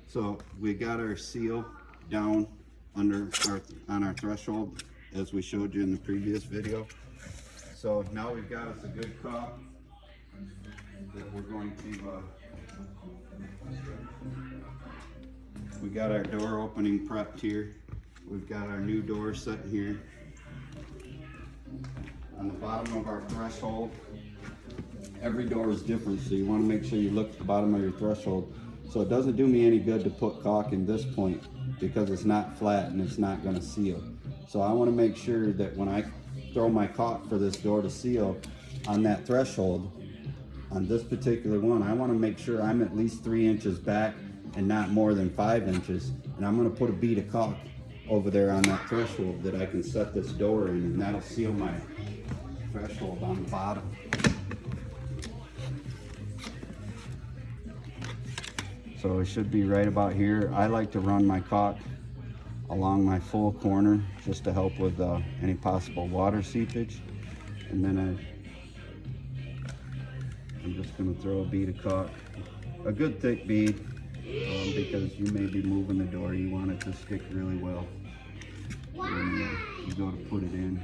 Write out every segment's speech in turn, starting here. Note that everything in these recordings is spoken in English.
So we got our seal down on our threshold, as we showed you in the previous video. So now we've got us a good caulk that we're going to, we got our door opening prepped here. We've got our new door set here. On the bottom of our threshold, every door is different, so you want to make sure you look at the bottom of your threshold. So it doesn't do me any good to put caulk in this point because it's not flat and it's not going to seal. So I want to make sure that when I throw my caulk for this door to seal on that threshold, on this particular one, I want to make sure I'm at least 3 inches back and not more than 5 inches. And I'm going to put a bead of caulk over there on that threshold that I can set this door in, and that'll seal my threshold on the bottom. So it should be right about here. I like to run my caulk along my full corner just to help with any possible water seepage. And then I'm just going to throw a bead of caulk, a good thick bead, because you may be moving the door. You want it to stick really well when you go to put it in.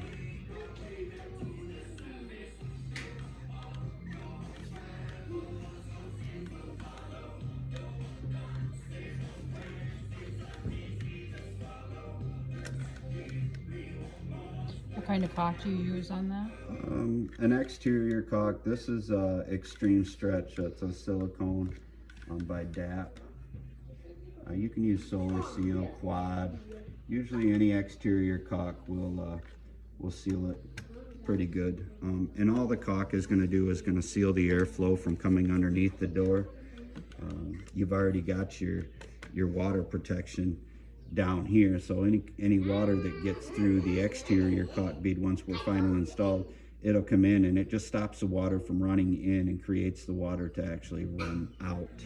What kind of caulk do you use on that? An exterior caulk. This is Extreme Stretch. It's a silicone by DAP. You can use Solar Seal, Quad. Usually any exterior caulk will seal it pretty good. And all the caulk is going to do is going to seal the airflow from coming underneath the door. You've already got your water protection down here, so any water that gets through the exterior caulk bead, once we're finally installed, it'll come in and it just stops the water from running in and creates the water to actually run out.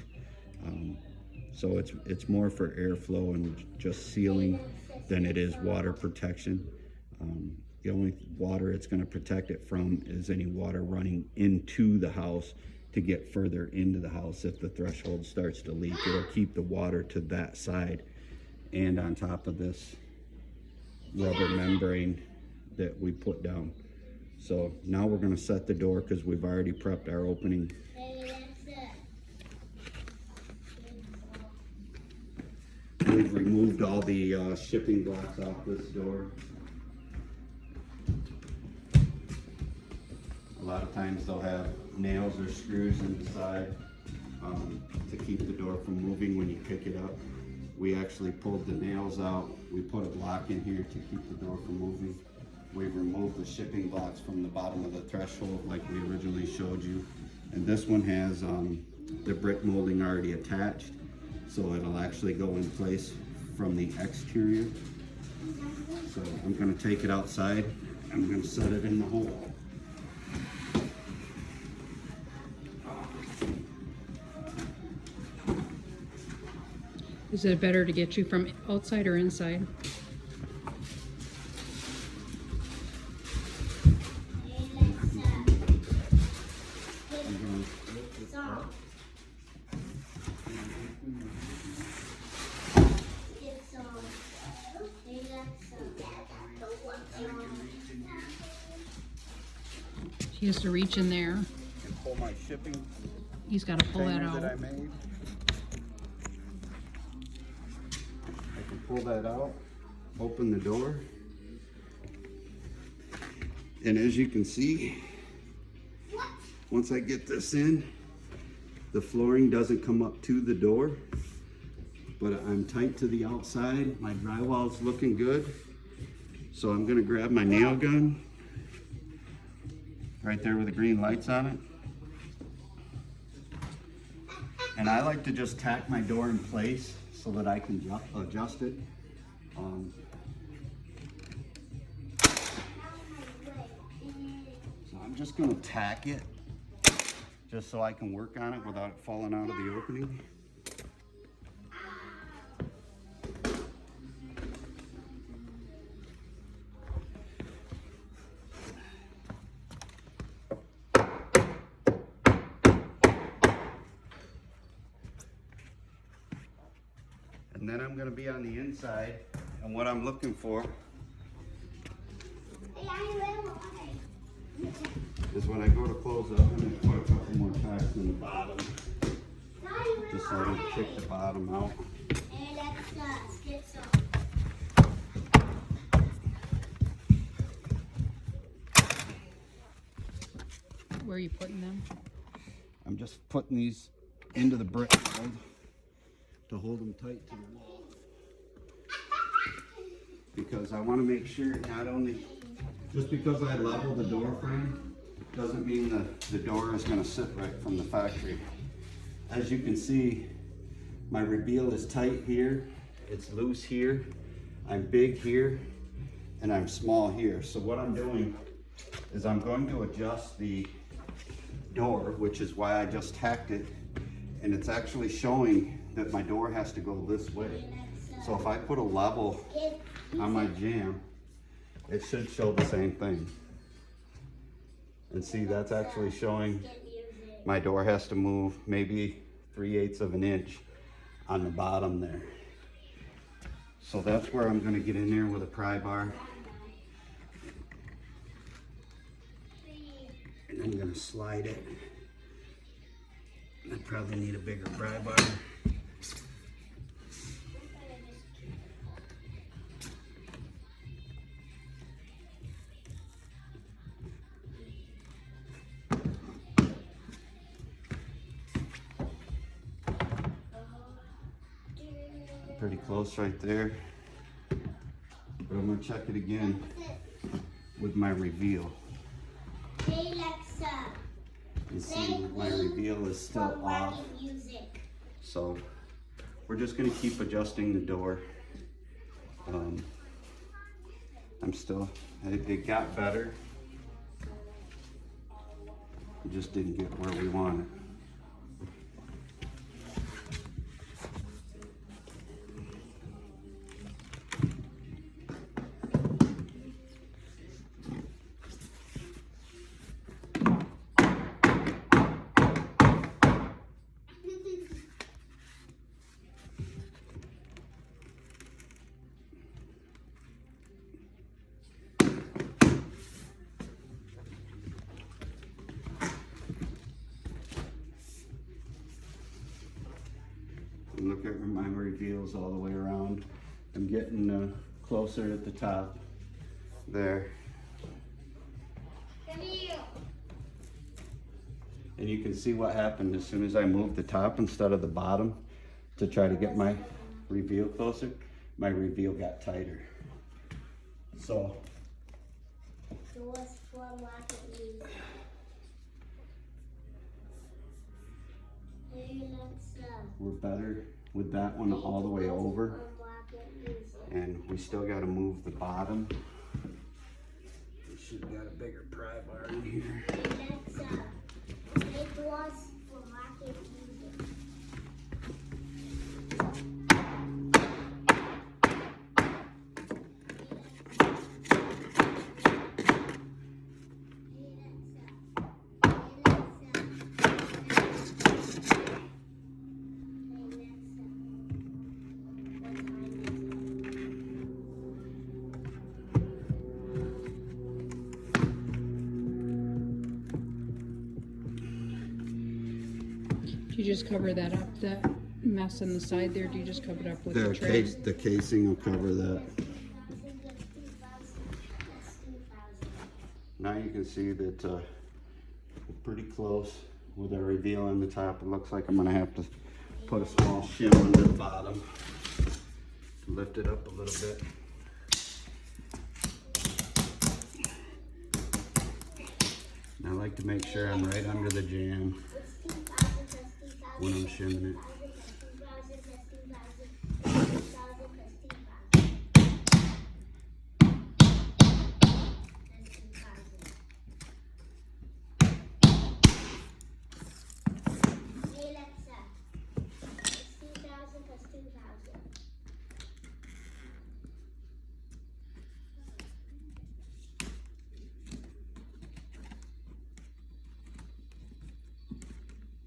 So it's more for airflow and just sealing than it is water protection. The only water it's going to protect it from is any water running into the house to get further into the house. If the threshold starts to leak, it'll keep the water to that side and on top of this rubber membrane that we put down. So now we're going to set the door because we've already prepped our opening. We've removed all the shipping blocks off this door. A lot of times they'll have nails or screws inside to keep the door from moving when you pick it up. We actually pulled the nails out. We put a block in here to keep the door from moving. We've removed the shipping blocks from the bottom of the threshold like we originally showed you. And this one has the brick molding already attached, so it'll actually go in place from the exterior. So I'm going to take it outside. I'm going to set it in the hole. Is it better to get you from outside or inside? He has to reach in there. And pull my shipping He's got to pull that container out. that I made. I can pull that out, open the door, and as you can see, once I get this in, the flooring doesn't come up to the door, but I'm tight to the outside. My drywall's looking good, so I'm gonna grab my nail gun right there with the green lights on it. And I like to just tack my door in place so that I can adjust it. So I'm just gonna tack it just so I can work on it without it falling out of the opening. And then I'm gonna be on the inside, and what I'm looking for is when I go to close up, I'm gonna put a couple more tacks in the bottom, just so I don't kick the bottom out. Where are you putting them? I'm just putting these into the brick mold to hold them tight to the wall. Because I want to make sure not only, just because I level the door frame, doesn't mean the door is going to sit right from the factory. As you can see, my reveal is tight here, it's loose here, I'm big here, and I'm small here. So what I'm doing is I'm going to adjust the door, which is why I just tacked it, and it's actually showing that my door has to go this way. So if I put a level on my jamb, it should show the same thing. And see, that's actually showing my door has to move maybe 3/8 of an inch on the bottom there. So that's where I'm going to get in there with a pry bar. And I'm going to slide it. I probably need a bigger pry bar. Pretty close right there. But I'm going to check it again with my reveal. Hey Alexa, You see my reveal is still off. So we're just going to keep adjusting the door. I'm still, it got better. It just didn't get where we wanted. Look at my reveals all the way around. I'm getting closer at the top there. And you can see what happened as soon as I moved the top instead of the bottom to try to get my reveal closer. My reveal got tighter. So we're better with that one all the way over, and we still got to move the bottom. We should have got a bigger pry bar in here. Do you just cover that up, that mess on the side there? Do you just cover it up with the tray? The casing will cover that. Now you can see that we're pretty close with our reveal on the top. It looks like I'm gonna have to put a small shim under the bottom to lift it up a little bit. And I like to make sure I'm right under the jamb when I'm shimming it.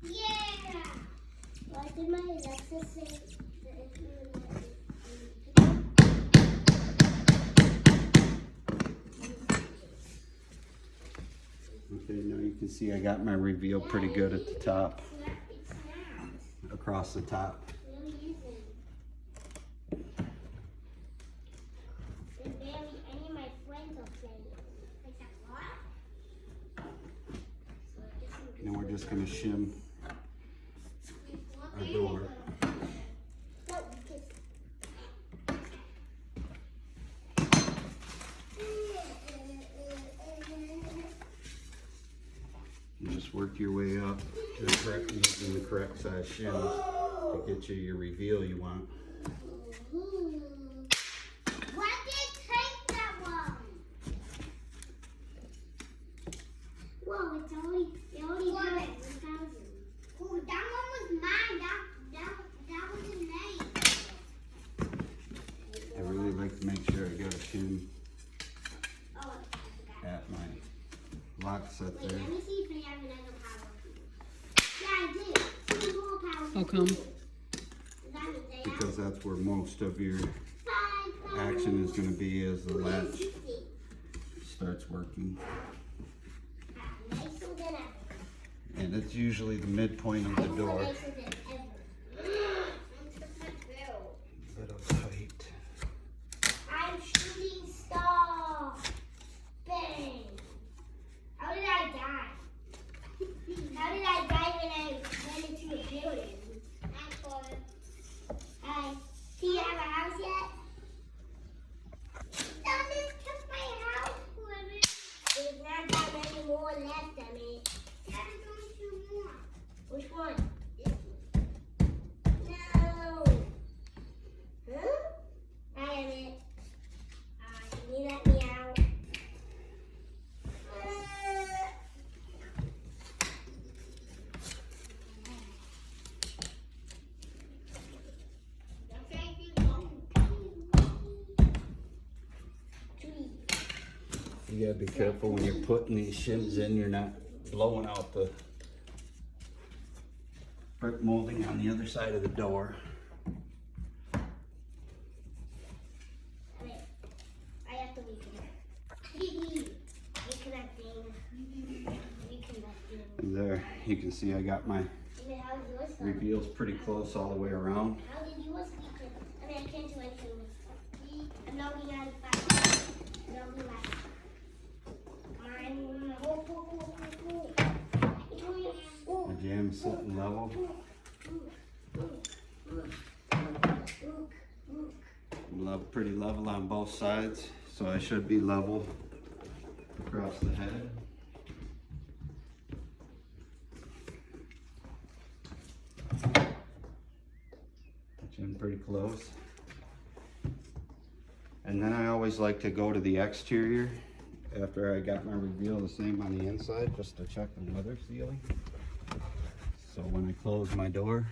Yeah! Why did my Alexa say that if you can see I got my reveal pretty good at the top, It's not. across the top. Really isn't. There's barely any of my friends are playing. Like that what? So this And we're just gonna shim our door. You just work your way up to the correct, using the correct size shims to get you your reveal you want. Why did it take that one? Whoa, it only had 1,000. Oh, that one was mine. That was a name. I really like to make sure I got a shim Oh, I forgot. at my lock set Wait, there. let me see if I have another power cube. Yeah, I did. 2 more power How cubes. come? Does that mean they have Because that's where most of your 5 action is going to be as the latch 50. starts working. Nicer than ever. And it's usually the midpoint of the More door. nicer than ever. I took my bill. Little tight. I'm shooting star. Bang. How did I die? How did I die when I went into a building? Hi. Do you have a house yet? Someone took my house for me. There's not that many more left of it. There's only 2 more. Which one? This one. No. Huh? I am it. Can you let me out? You gotta be careful when you're putting these shims in, you're not blowing out the brick molding on the other side of the door. Wait, I have to reconnect. Reconnecting. Reconnecting. There, you can see I got my And then how did yours go? reveals pretty close all the way around. How did yours reconnect? I mean, I can't do anything with it. I'm logging out of five. Logging out. The jam's sitting level. Pretty level on both sides, so I should be level across the head. Touching pretty close. And then I always like to go to the exterior after I got my reveal the same on the inside, just to check the weather sealing. So when I close my door,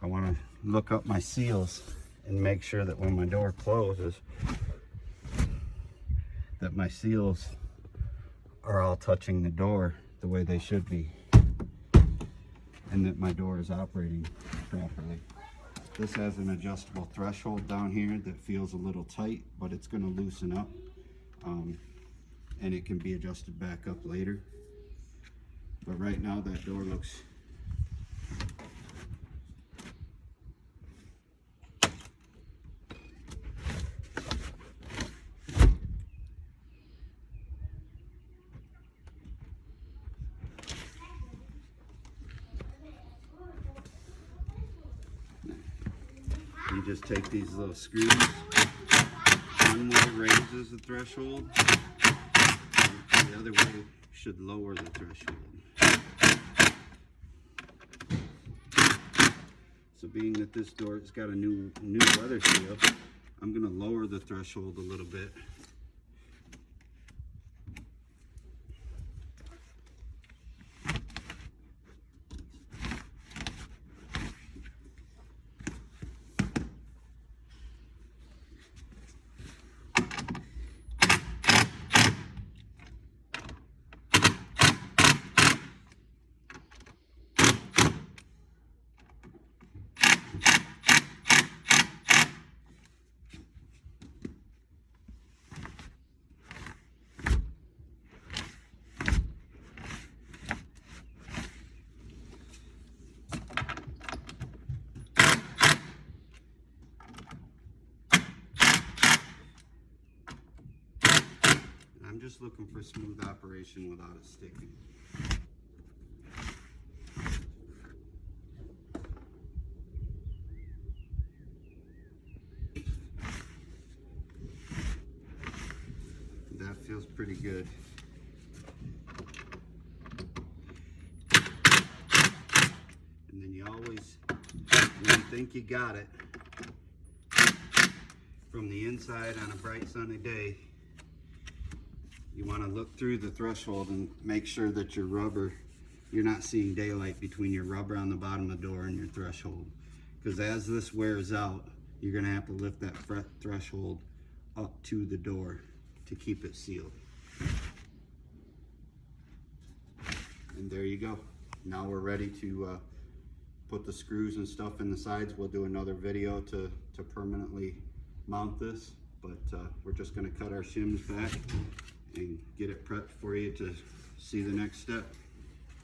I want to look up my seals and make sure that when my door closes, that my seals are all touching the door the way they should be, and that my door is operating properly. This has an adjustable threshold down here that feels a little tight, but it's going to loosen up, and it can be adjusted back up later. But right now that door looks you just take these little screws, one way raises the threshold, the other way should lower the threshold. So being that this door has got a new weather seal, I'm going to lower the threshold a little bit. I'm just looking for smooth operation without it sticking. That feels pretty good. And then you always, when you think you got it, from the inside on a bright sunny day, you want to look through the threshold and make sure that your rubber, you're not seeing daylight between your rubber on the bottom of the door and your threshold. Because as this wears out, you're going to have to lift that threshold up to the door to keep it sealed. And there you go. Now we're ready to put the screws and stuff in the sides. We'll do another video to permanently mount this, but we're just going to cut our shims back and get it prepped for you to see the next step.